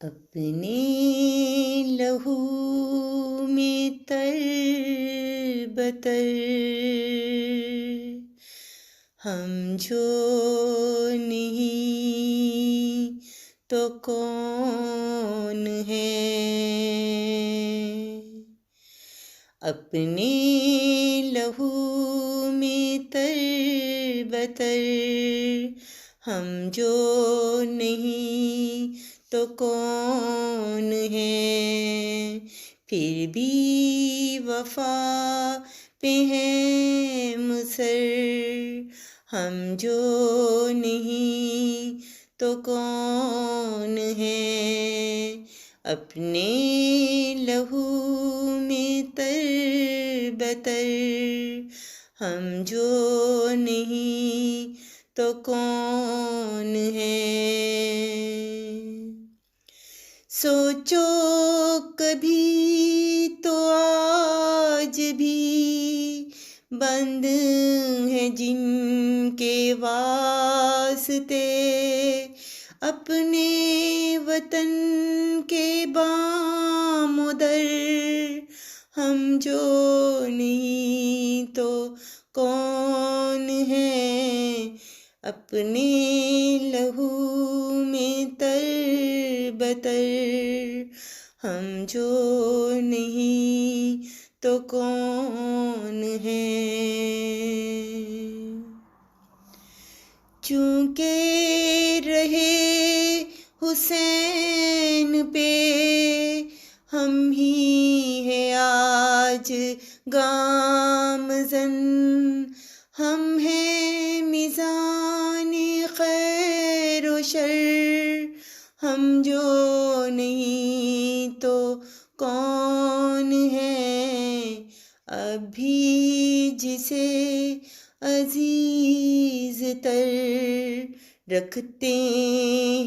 अपने लहू में तरबतर हम जो नहीं तो कौन है। अपने लहू में तरबतर हम जो नहीं तो कौन है। फिर भी वफा पे है मुसर हम जो नहीं तो कौन है। अपने लहू में तरबतर हम जो नहीं तो कौन है। सोचो कभी तो आज भी बंद है जिनके वास्ते अपने वतन के बामुदर हम जो नहीं तो कौन है। अपने लहू में तरबतर हम जो नहीं तो कौन है। चूंकि रहे हुसैन पे हम ही है आज गामज़न हम हैं मिज़ान खैर व शर हम जो नहीं तो कौन है। अभी जिसे अजीज तर रखते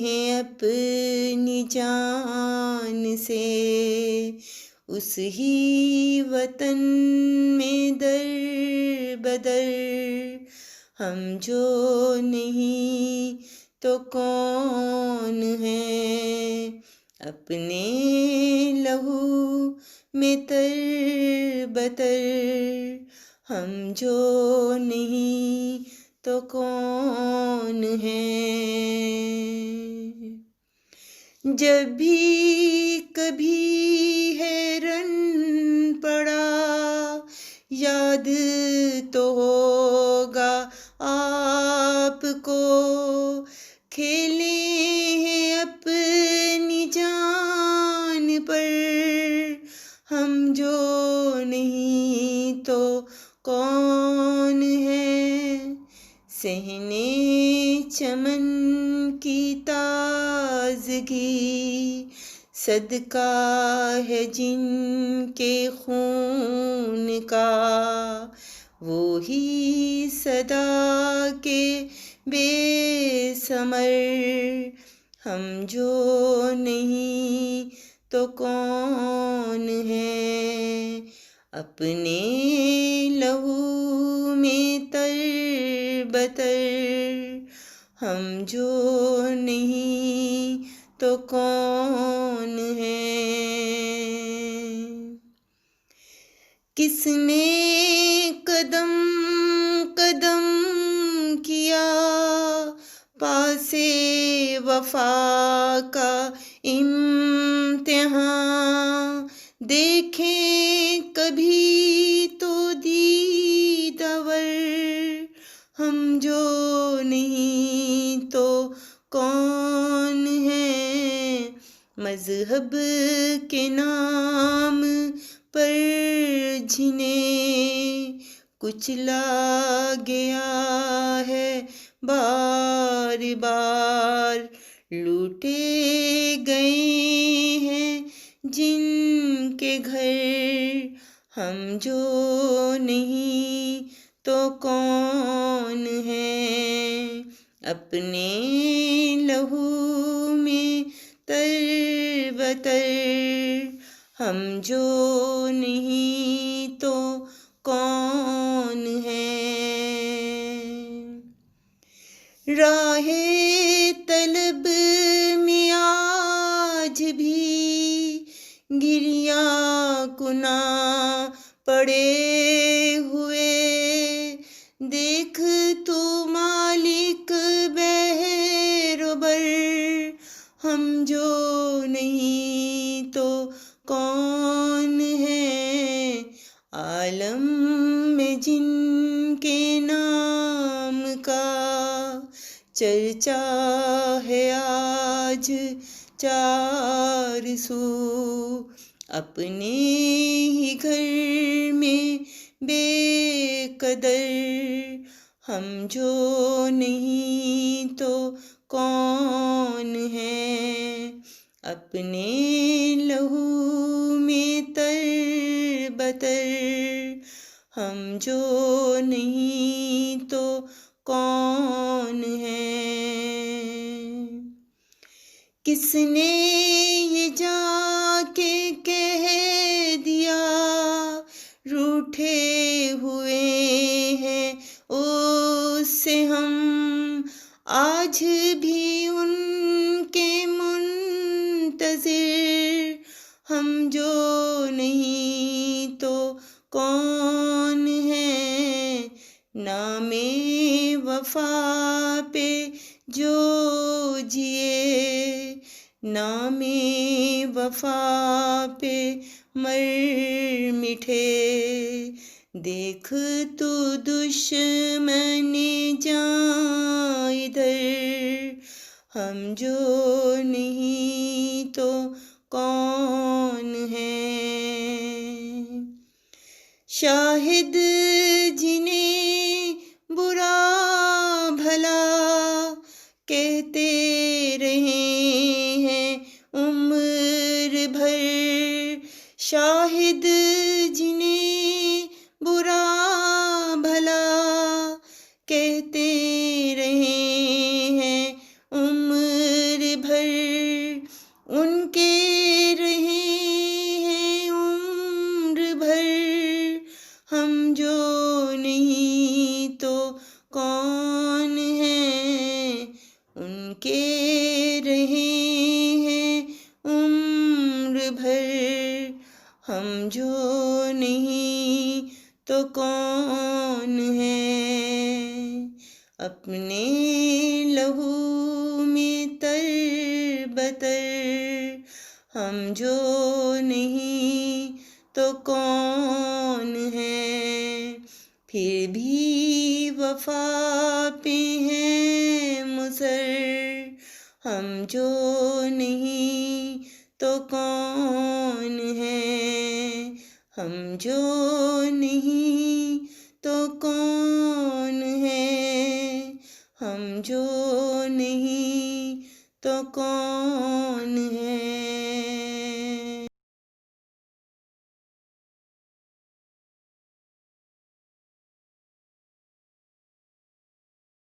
हैं अपनी जान से उस ही वतन में दर बदर हम जो नहीं तो कौन है। अपने लहू में तरबतर हम जो नहीं तो कौन है। जब भी कभी हैरन पड़ा याद तो होगा आपको खेले हैं अपनी जान पर हम जो नहीं तो कौन है। सहने चमन की ताजगी सदका है जिनके खून का वो ही सदा के बेसमर हम जो नहीं तो कौन है। अपने लहू में तरबतर हम जो नहीं तो कौन है। किसने कदम कदम किया पासे वफा का इम्तिहान देखें कभी तो दीदावर हम जो नहीं तो कौन है। मजहब के नाम पर जिन्हें कुचला गया है बार बार लूटे गए हैं जिनके घर हम जो नहीं तो कौन है। अपने लहू में तरबतर हम जो नहीं तो कौन है। राहे तलब में आज गुना पड़े हुए। देख तू मालिक बेरोबर, हम जो नहीं तो कौन है। आलम में जिनके नाम का चर्चा है आज चार सू, अपने ही घर में बेकदर, हम जो नहीं तो कौन है। अपने लहू में तरबतर, हम जो नहीं तो कौन है। किसने ये जाके कह दिया रूठे हुए हैं उससे हम, आज भी उनके मुंतज़िर, हम जो नहीं तो कौन है। नामे वफा पे जो जिए, नामे वफा पे मर मिठे। देख तू दुश्मने जां इधर, हम जो नहीं तो कौन है। शाहिद जिन्हें बुरा भला कहते रहे हैं उम्र भर, शाहिद जिन्हें बुरा भला कहते रहे हैं उम्र भर, उनके रहे हैं उम्र भर, हम जो नहीं तो कौन है। उनके रहे हैं उम्र भर, हम जो नहीं तो कौन है। अपने लहू में तरबतर, हम जो नहीं तो कौन है। फिर भी वफा पे हैं मुसर, हम जो नहीं तो कौन है। हम जो नहीं तो कौन है। हम जो नहीं तो कौन है।